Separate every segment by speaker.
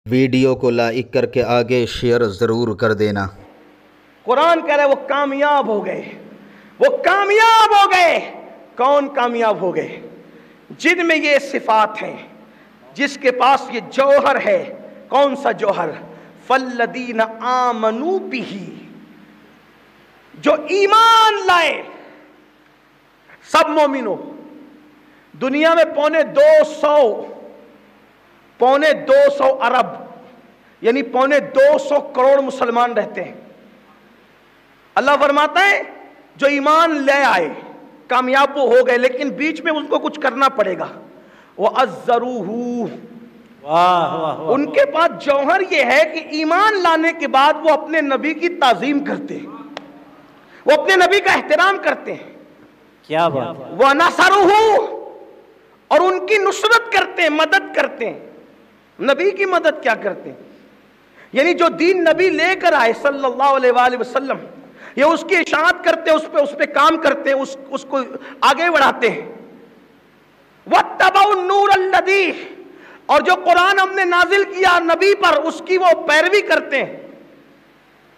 Speaker 1: Video کو like کر کے آگے شیئر ضرور کر دینا۔
Speaker 2: قرآن کہہ رہا ہے وہ کامیاب ہو گئے، وہ کامیاب ہو گئے۔ کون کامیاب ہو گئے؟ جن میں یہ صفات ہیں، جس کے پاس یہ جوہر ہے۔ کون سا جوہر؟ فالذین آمنوا بہ، جو ایمان لائے۔ سب مومنوں، دنیا میں پونے دو سو ارب یعنی پونے 200 کروڑ مسلمان رہتے ہیں۔ اللہ فرماتا ہے جو ایمان لے آئے کامیاب وہ ہو گئے، لیکن بیچ میں ان کو کچھ کرنا پڑے گا۔ وَعَزَّرُوهُ، ان کے پاس جوہر یہ ہے کہ ایمان لانے کے بعد وہ اپنے نبی کی تعظیم کرتے ہیں، وہ اپنے نبی کا احترام کرتے ہیں۔
Speaker 3: کیا بات!
Speaker 2: وَنَصَرُوهُ، اور ان کی نصرت کرتے ہیں، مدد کرتے ہیں۔ نبی کی مدد کیا کرتے ہیں؟ یعنی جو دین نبی لے کر آئے صلی اللہ علیہ وآلہ وسلم، یہ اس کی اشاعت کرتے ہیں، اس پہ کام کرتے ہیں، اس کو آگے بڑھاتے ہیں۔ وَاتَّبَعُوا النُّورَ الَّذِي، اور جو قرآن ہم نے نازل کیا نبی پر اس کی وہ پیروی کرتے ہیں۔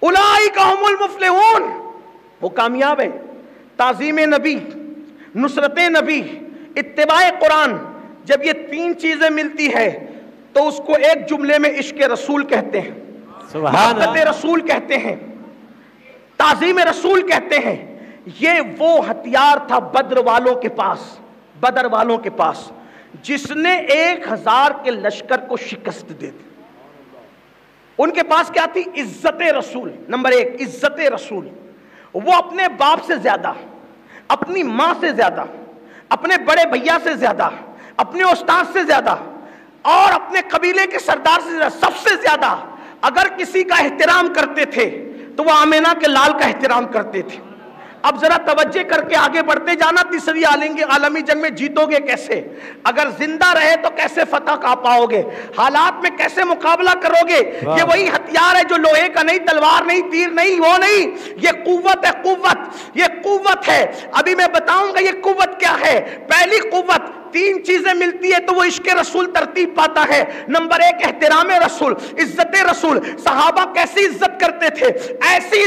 Speaker 2: اولئک ھم المفلحون، وہ کامیاب ہے۔ تعظیم نبی، نصرت نبی، اتباع قرآن، جب یہ تین چیزیں ملتی ہے تو اس کو ایک جملے میں عشق رسول کہتے ہیں، محبت رسول کہتے ہیں، تعظیم رسول کہتے ہیں۔ یہ وہ ہتھیار تھا بدر والوں کے پاس، جس نے 1000 کے لشکر کو شکست دے دی۔ ان کے پاس کیا تھی؟ عزت رسول۔ نمبر 1 عزت رسول۔ وہ اپنے باپ سے زیادہ، اپنی ماں سے زیادہ، اپنے بڑے بھیا سے زیادہ، اپنے استاد سے زیادہ، اور اپنے قبیلے کے سردار سے زیادہ، سب سے زیادہ اگر کسی کا احترام کرتے تھے تو وہ آمینہ کے لال کا احترام کرتے تھے۔ اب ذرا توجہ کر کے آگے بڑھتے جانا۔ تیسری عالمی جنگ میں جیتو گے کیسے؟ اگر زندہ رہے تو کیسے فتح کا پاؤ گے؟ حالات میں کیسے مقابلہ کرو گے؟ یہ وہی ہتھیار ہے جو لوہے کا نہیں، تلوار نہیں، تیر نہیں، وہ نہیں، یہ قوت ہے، یہ قوت ہے۔ ابھی میں بتاؤں گا یہ قوت کیا ہے۔ پہلی قوت، تین چیزیں ملتی ہے تو وہ عشق رسول ترتیب پاتا ہے۔ نمبر 1 احترام رسول، عزت رسول۔ صحابہ کیسی عزت کرتے تھے؟ ایسی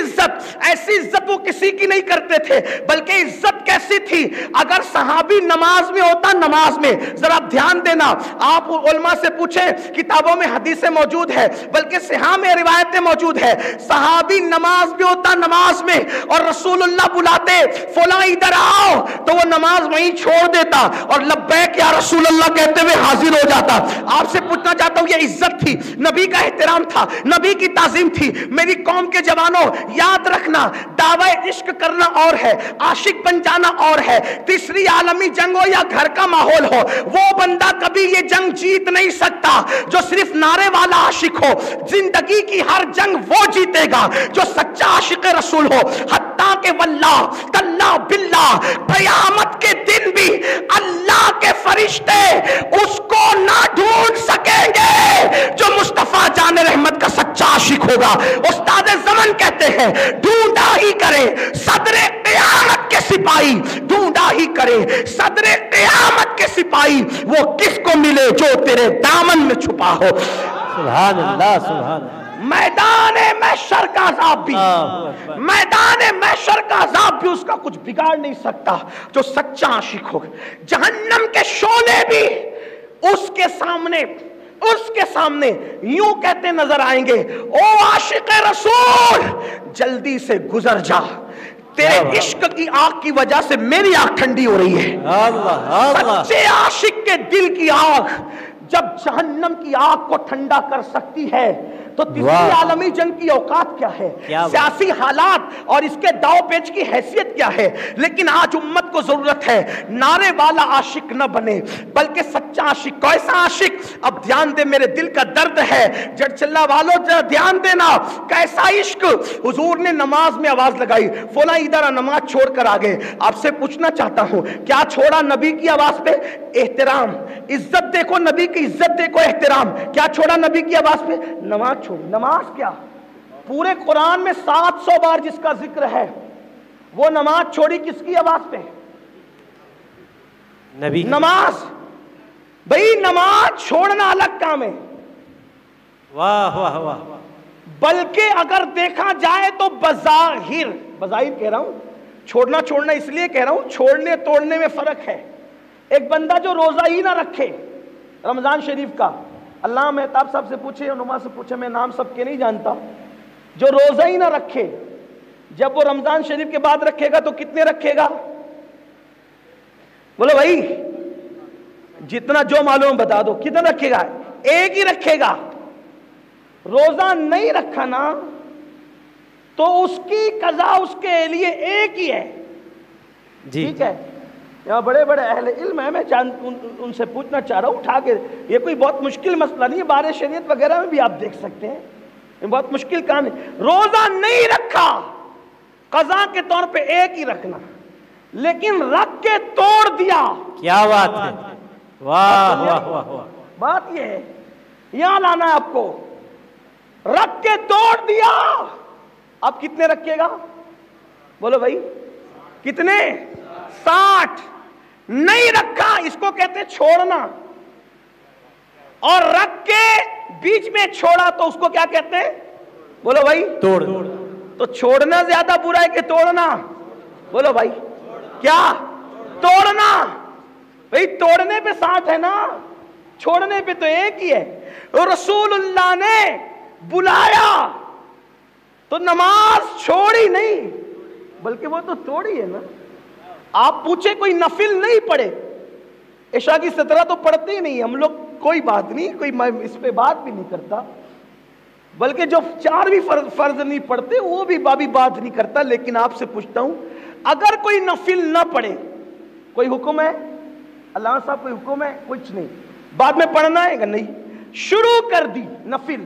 Speaker 2: عزت وہ کسی کی نہیں کرتے تھے، بلکہ عزت کیسی تھی؟ اگر صحابی نماز میں ہوتا، نماز میں ذرا دھیان دینا، آپ علماء سے پوچھیں، کتابوں میں حدیثیں موجود ہے، بلکہ صحاح میں روایتیں موجود ہے، صحابی نماز میں ہوتا، نماز میں، اور رسول اللہ بلاتے فلاں ادھر آؤ، تو وہ نماز وہیں چھوڑ دیتا اور لبیک یا رسول اللہ کہتے ہوئے حاضر ہو جاتا۔ آپ سے پوچھنا چاہتا ہوں، یہ عزت تھی، نبی کا احترام تھا، نبی کی تعظیم تھی۔ میری قوم کے جوانوں یاد رکھنا، دعوی عشق کرنا اور ہے، عاشق بن جانا اور ہے۔ تیسری عالمی جنگ ہو یا گھر کا ماحول ہو، وہ بندہ کبھی یہ جنگ جیت نہیں سکتا جو صرف نعرے والا عاشق ہو۔ زندگی کی ہر جنگ وہ جیتے گا جو سچا عاشق رسول ہو۔ حتیٰ کہ واللہ تاللہ باللہ، قیامت کے دن بھی اللہ کے فرشتے اس کو نہ ڈھونڈ سکیں گے جو مصطفیٰ جان رحمت کا سچا عاشق ہوگا۔ استاد زمن کہتے ہیں ڈھونڈا ہی کرے صدر قیامت کے سپاہی، ڈھونڈا ہی کرے صدر قیامت کے سپاہی، وہ کس کو ملے جو تیرے دامن میں چھپا ہو۔
Speaker 3: سبحان اللہ، سبحان اللہ۔
Speaker 2: میدان محشر کا عذاب بھی، میدان محشر کا عذاب بھی اس کا کچھ بگاڑ نہیں سکتا جو سچا عاشق ہو۔ جہنم کے شعلے بھی اس کے سامنے یوں کہتے نظر آئیں گے، او عاشق رسول جلدی سے گزر جا، تیرے عشق کی آگ کی وجہ سے میری آگ ٹھنڈی ہو رہی ہے۔ سچے عاشق کے دل کی آگ جب جہنم کی آگ کو ٹھنڈا کر سکتی ہے تو تیسری عالمی جنگ کی اوقات کیا ہے، سیاسی حالات اور اس کے داؤ پیچ کی حیثیت کیا ہے۔ لیکن آج امت کو ضرورت ہے نعرے والا عاشق نہ بنے بلکہ سچا عاشق۔ کیسا عاشق؟ اب دھیان دے، میرے دل کا درد ہے، جڑ چلا والوں دھیان دینا، کیسا عشق۔ حضور نے نماز میں آواز لگائی، فلاں ادھر نماز چھوڑ کر آگے۔ آپ سے پوچھنا چاہتا ہوں، کیا چھوڑا نبی کی آواز پہ؟ احترام، عزت دیکھو، نبی کی عزت دیکھو، احترام۔ کیا چھوڑا نبی کی آواز پہ؟ نماز چھوڑی۔ نماز کیا؟ پورے قرآن میں 700 بار جس کا ذکر ہے وہ نماز چھوڑی کس کی آواز پہ؟
Speaker 3: نبی۔
Speaker 2: نماز، بھئی نماز چھوڑنا الگ کام ہے،
Speaker 3: واہ واہ واہ،
Speaker 2: بلکہ اگر دیکھا جائے تو بظاہر کہہ رہا ہوں، چھوڑنا اس لیے کہہ رہا ہوں، چھوڑنے توڑنے میں فرق ہے۔ ایک بندہ جو روزہ ہی نہ رکھے رمضان شریف کا، علامہ مہتاب صاحب سے پوچھے، نما سے پوچھے، میں نام سب کے نہیں جانتا، جو روزہ ہی نہ رکھے، جب وہ رمضان شریف کے بعد رکھے گا تو کتنے رکھے گا؟ بولو بھائی، جتنا جو معلوم بتا دو، کتنا رکھے گا؟ ایک ہی رکھے گا۔ روزہ نہیں رکھا نا تو اس کی قضا اس کے لیے ایک ہی ہے،
Speaker 3: جی
Speaker 2: ٹھیک ہے؟ یہاں بڑے بڑے اہل علم ہیں، میں ان سے پوچھنا چاہ رہا ہوں، اٹھا کے، یہ کوئی بہت مشکل مسئلہ نہیں ہے، بارے شریعت وغیرہ میں بھی آپ دیکھ سکتے ہیں، یہ بہت مشکل کام ہے۔ روزہ نہیں رکھا، قضا کے طور پہ ایک ہی رکھنا، لیکن رکھ کے توڑ دیا،
Speaker 3: کیا بات ہے، واہ واہ واہ واہ،
Speaker 2: بات یہ ہے، یہاں لانا ہے آپ کو، رکھ کے توڑ دیا، اب کتنے رکھے گا؟ بولو بھائی کتنے؟ 60۔ نہیں رکھا، اس کو کہتے ہیں چھوڑنا، اور رکھ کے بیچ میں چھوڑا تو اس کو کیا کہتے ہیں؟ بولو بھائی،
Speaker 3: توڑ،
Speaker 2: تو چھوڑنا زیادہ برا ہے کہ توڑنا؟ بولو بھائی، کیا؟ توڑنا۔ بھائی توڑنے پہ 60 ہے نا، چھوڑنے پہ تو ایک ہی ہے۔ رسول اللہ نے بلایا تو نماز چھوڑی نہیں، بلکہ وہ تو توڑی ہے نا۔ آپ پوچھے کوئی نفل نہیں پڑھے، عشاء کی 17 تو پڑھتے ہی نہیں ہم لوگ، کوئی بات نہیں، کوئی اس پہ بات بھی نہیں کرتا، بلکہ جو 4 بھی فرض نہیں پڑھتے وہ بھی بابی بات نہیں کرتا۔ لیکن آپ سے پوچھتا ہوں، اگر کوئی نفل نہ پڑھے، کوئی حکم ہے؟ اللہ صاحب کوئی حکم ہے؟ کچھ نہیں، بعد میں پڑھنا ہے کہ نہیں؟ شروع کر دی نفل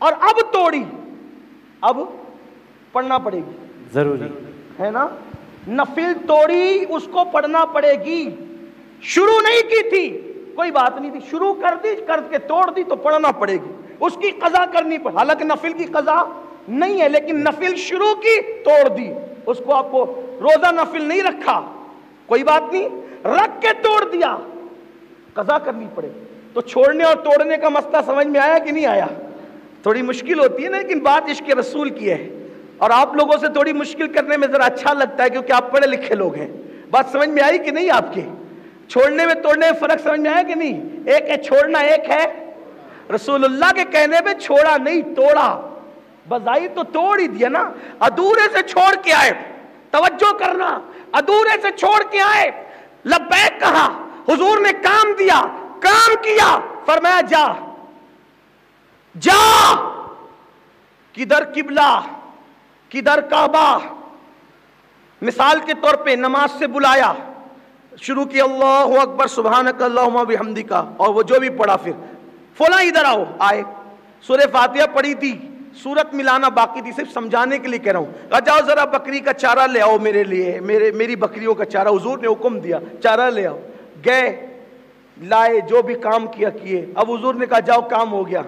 Speaker 2: اور اب توڑی، اب پڑھنا پڑے گی،
Speaker 3: ضروری
Speaker 2: ہے نا؟ نفل توڑی، اس کو پڑھنا پڑے گی، شروع نہیں کی تھی کوئی بات نہیں تھی، شروع کر دی، کر کے توڑ دی تو پڑھنا پڑے گی، اس کی قضا کرنی پڑے، حالانکہ نفل کی قضا نہیں ہے، لیکن نفل شروع کی توڑ دی، اس کو آپ کو روزہ نفل نہیں رکھا کوئی بات نہیں، رکھ کے توڑ دیا قضا کرنی پڑے۔ تو چھوڑنے اور توڑنے کا مسئلہ سمجھ میں آیا کہ نہیں آیا؟ تھوڑی مشکل ہوتی ہے نا، لیکن بات عشق رسول کی ہے، اور آپ لوگوں سے تھوڑی مشکل کرنے میں ذرا اچھا لگتا ہے کیونکہ آپ پڑھے لکھے لوگ ہیں۔ بات سمجھ میں آئی کہ نہیں آپ کے؟ چھوڑنے میں توڑنے میں فرق سمجھ میں آیا کہ نہیں؟ ایک ہے چھوڑنا، ایک ہے رسول اللہ کے کہنے پہ چھوڑا نہیں توڑا، بظاہر تو توڑ ہی دیا نا، ادھورے سے چھوڑ کے آئے، توجہ کرنا، ادھورے سے چھوڑ کے آئے، لبیک کہا، حضور نے کام دیا، کام کیا، فرمایا جا جا، کدھر قبلہ کدھر کعبہ، مثال کے طور پہ نماز سے بلایا، شروع کیا اللہ اکبر سبحانک اللہم بحمدک، اور وہ جو بھی پڑھا، پھر فلاں ادھر آؤ، آئے، سورہ فاتحہ پڑھی تھی، سورت ملانا باقی تھی، صرف سمجھانے کے لیے کہہ رہا ہوں، جاؤ ذرا بکری کا چارہ لے آؤ میرے لیے، میری بکریوں کا چارہ، حضور نے حکم دیا چارہ لے آؤ، گئے لائے، جو بھی کام کیا کیے، اب حضور نے کہا جاؤ کام ہو گیا،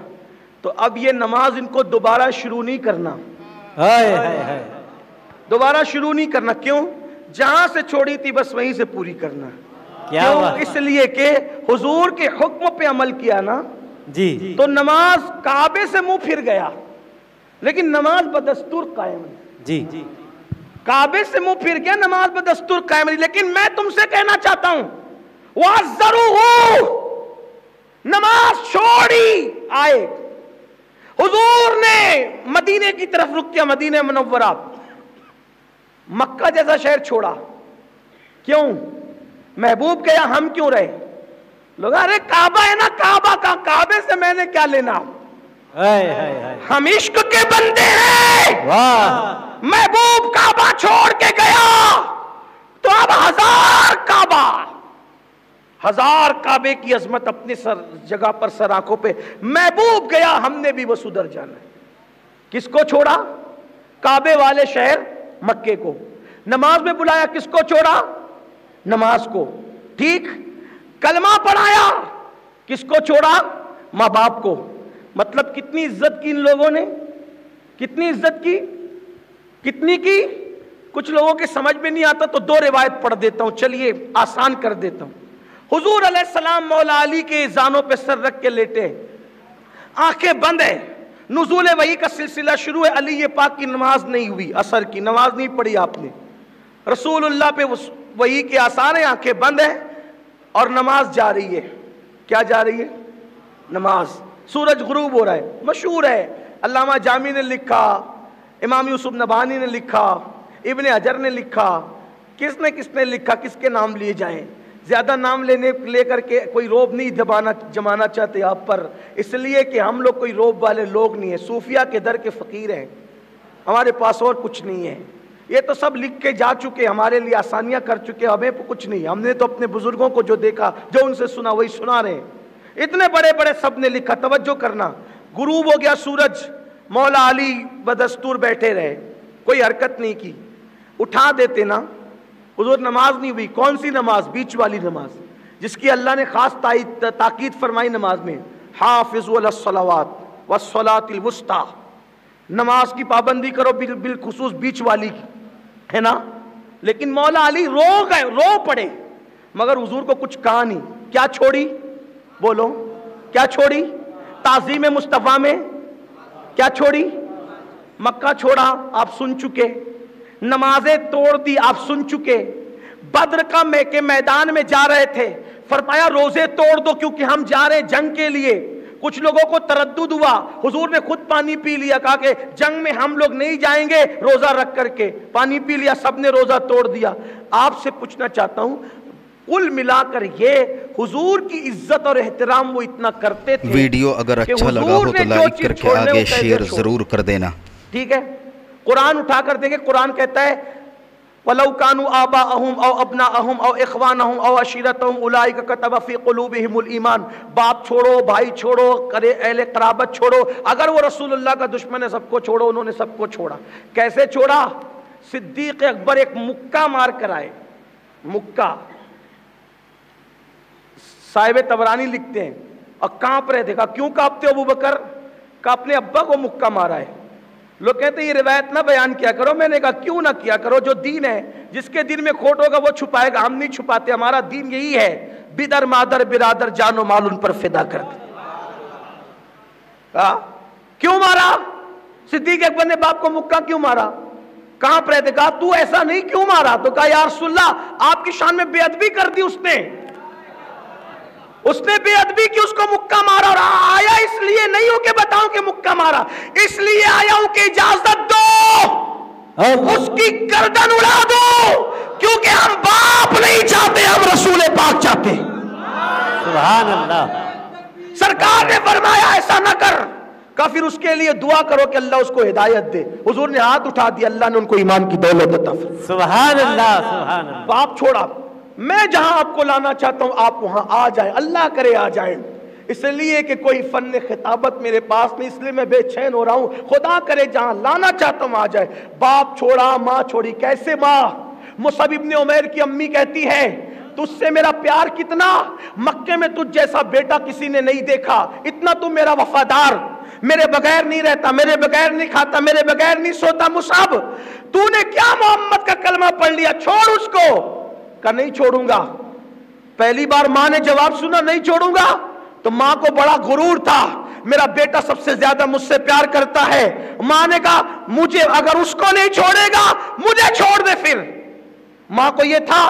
Speaker 2: تو اب یہ نماز ان کو دوبارہ شروع نہیں کرنا، دوبارہ شروع نہیں کرنا، کیوں؟ جہاں سے چھوڑی تھی بس وہیں سے پوری کرنا، کیوں؟ اس لیے کہ حضور کے حکم پہ عمل کیا نا،
Speaker 3: جی،
Speaker 2: تو نماز کعبے سے منہ پھر گیا، لیکن نماز بدستور قائم ہے،
Speaker 3: جی،
Speaker 2: کعبے سے منہ پھر گیا، نماز بدستور قائم ہے، لیکن میں تم سے کہنا چاہتا ہوں وَعَذَّرُوهُ، نماز چھوڑی آئے، حضور نے مدینے کی طرف رک کیا، مدینہ منورہ، مکہ جیسا شہر چھوڑا، کیوں؟ محبوب گیا، ہم کیوں رہے؟ لوگ ارے کعبہ ہے نا، کعبہ کا، کعبے سے میں نے کیا لینا، ہم عشق کے بندے ہیں، محبوب کعبہ چھوڑ کے گیا تو اب 1000 کعبہ، 1000 کعبے کی عظمت اپنے جگہ پر، سر آنکھوں پہ، محبوب گیا، ہم نے بھی بس ادھر جانا ہے۔ کس کو چھوڑا؟ کعبے والے شہر مکے کو۔ نماز میں بلایا، کس کو چھوڑا؟ نماز کو، ٹھیک۔ کلمہ پڑھایا، کس کو چھوڑا؟ ماں باپ کو۔ مطلب کتنی عزت کی ان لوگوں نے، کتنی عزت کی، کتنی کی؟ کچھ لوگوں کے سمجھ میں نہیں آتا تو 2 روایت پڑھ دیتا ہوں، چلیے آسان کر دیتا ہوں۔ حضور علیہ السلام مولا علی کے زانوں پہ سر رکھ کے لیٹے، آنکھیں بند ہے. نزول وحی کا سلسلہ شروع ہے, علی پاک کی نماز نہیں ہوئی, عصر کی نماز نہیں پڑھی آپ نے, رسول اللہ پہ وحی کے آثار ہیں, آنکھیں بند ہیں اور نماز جا رہی ہے. کیا جا رہی ہے؟ نماز. سورج غروب ہو رہا ہے, مشہور ہے, علامہ جامی نے لکھا, امام یوسف نبہانی نے لکھا, ابن حجر نے لکھا, کس نے لکھا, کس کے نام لیے جائیں. زیادہ نام لے کر کے کوئی روب نہیں جمانا چاہتے آپ پر, اس لیے کہ ہم لوگ کوئی روب والے لوگ نہیں ہیں, صوفیہ کے در کے فقیر ہیں, ہمارے پاس اور کچھ نہیں ہے. یہ تو سب لکھ کے جا چکے, ہمارے لیے آسانیاں کر چکے, ہمیں کچھ نہیں. ہم نے تو اپنے بزرگوں کو جو دیکھا, جو ان سے سنا, وہی سنا رہے ہیں. اتنے بڑے بڑے سب نے لکھا. توجہ کرنا, غروب ہو گیا سورج, مولا علی بدستور بیٹھے رہے, کوئی حرکت نہیں کی. اٹھا دیتے نا, حضور نماز نہیں ہوئی. کون سی نماز؟ بیچ والی نماز, جس کی اللہ نے خاص تاکید فرمائی نماز میں, حافظوا علی الصلوات والصلاۃ الوسطی, نماز کی پابندی کرو, بالخصوص بیچ والی کی, ہے نا. لیکن مولا علی رو پڑے, مگر حضور کو کچھ کہا نہیں. کیا چھوڑی؟ بولو, کیا چھوڑی؟ تعظیم مصطفیٰ میں کیا چھوڑی؟ مکہ چھوڑا, آپ سن چکے. نمازیں توڑ دی, آپ سن چکے. بدر کا میدان میں جا رہے تھے, فرمایا روزے توڑ دو کیونکہ ہم جا رہے ہیں جنگ کے لیے. کچھ لوگوں کو تردد ہوا, حضور نے خود پانی پی لیا, کہا کہ جنگ میں ہم لوگ نہیں جائیں گے, روزہ رکھ کر کے پانی پی لیا, سب نے روزہ توڑ دیا. آپ سے پوچھنا چاہتا ہوں, کل ملا کر یہ حضور کی عزت اور احترام وہ اتنا کرتے تھے.
Speaker 1: ویڈیو اگر اچھا لگا ہو تو لائک کر کے آگے شیئر ضرور کر دینا.
Speaker 2: ٹھیک ہے, قرآن اٹھا کر دیکھیں, قرآن کہتا ہے وَلَوْ كَانُوا آبَاءَهُمْ أَوْ أَبْنَاءَهُمْ أَوْ إِخْوَانَهُمْ أَوْ عَشِيرَتَهُمْ أُولَٰئِكَ كَتَبَ فِي قُلُوبِهِمُ الْإِيمَانَ. باپ چھوڑو, بھائی چھوڑو, اہل قرابت چھوڑو, اگر وہ رسول اللہ کا دشمن ہے سب کو چھوڑو. انہوں نے سب کو چھوڑا. کیسے چھوڑا؟ صدیق اکبر ایک مکہ مار کر آئے. مکہ, صاحب طبرانی لکھتے ہیں, اور کانپ رہے تھے. کہا کیوں کانپتے ابو بکر؟ کہا اپنے ابا کو مکہ مارا ہے. لوگ کہتے ہیں یہ روایت نہ بیان کیا کرو. میں نے کہا کیوں نہ کیا کرو, جو دین ہے, جس کے دین میں کھوٹ ہوگا وہ چھپائے گا, ہم نہیں چھپاتے. ہمارا دین یہی ہے, بدر مادر برادر جان و مال ان پر فدا کر دے. کیوں مارا؟ صدیق اکبر نے باپ کو مکہ کیوں مارا؟ کہاں پر رہتے؟ کہا تو ایسا نہیں کیوں مارا؟ تو کہا یا رسول اللہ آپ کی شان میں بے ادبی کر دی اس نے بے ادبی کی, اس کو مکہ مارا. اور آیا اس لیے نہیں ہوں کہ بتاؤں کہ مکہ مارا, اس لیے آیا ہوں کہ اجازت دو اس کی گردن اڑا دو, کیونکہ ہم باپ نہیں چاہتے, ہم رسول پاک چاہتے ہیں.
Speaker 3: سبحان اللہ.
Speaker 2: سرکار نے فرمایا ایسا نہ کر. کہا پھر اس کے لیے دعا کرو کہ اللہ اس کو ہدایت دے. حضور نے ہاتھ اٹھا دیا, اللہ نے ان کو ایمان کی دولت عطا فرمائی.
Speaker 3: سبحان اللہ, سبحان اللہ.
Speaker 2: باپ چھوڑا, میں جہاں آپ کو لانا چاہتا ہوں آپ وہاں آ جائیں, اللہ کرے آ جائیں. اس لیے کہ کوئی فن خطابت میرے پاس نہیں, اس لیے میں بے چین ہو رہا ہوں. خدا کرے جہاں لانا چاہتا ہوں آ جائے. باپ چھوڑا, ماں چھوڑی. کیسے ماں؟ مصعب ابن عمیر کی امی کہتی ہے تجھ سے میرا پیار کتنا, مکے میں تجھ جیسا بیٹا کسی نے نہیں دیکھا, اتنا تو میرا وفادار, میرے بغیر نہیں رہتا, میرے بغیر نہیں کھاتا, میرے بغیر نہیں سوتا. مصعب تو نے کیا محمد کا کلمہ پڑھ لیا, چھوڑ اس کو. کہا نہیں چھوڑوں گا. پہلی بار ماں نے جواب سنا نہیں چھوڑوں گا, تو ماں کو بڑا غرور تھا, میرا بیٹا سب سے زیادہ مجھ سے پیار کرتا ہے. ماں نے کہا مجھے اگر اس کو نہیں چھوڑے گا مجھے چھوڑ دے. پھر ماں کو یہ تھا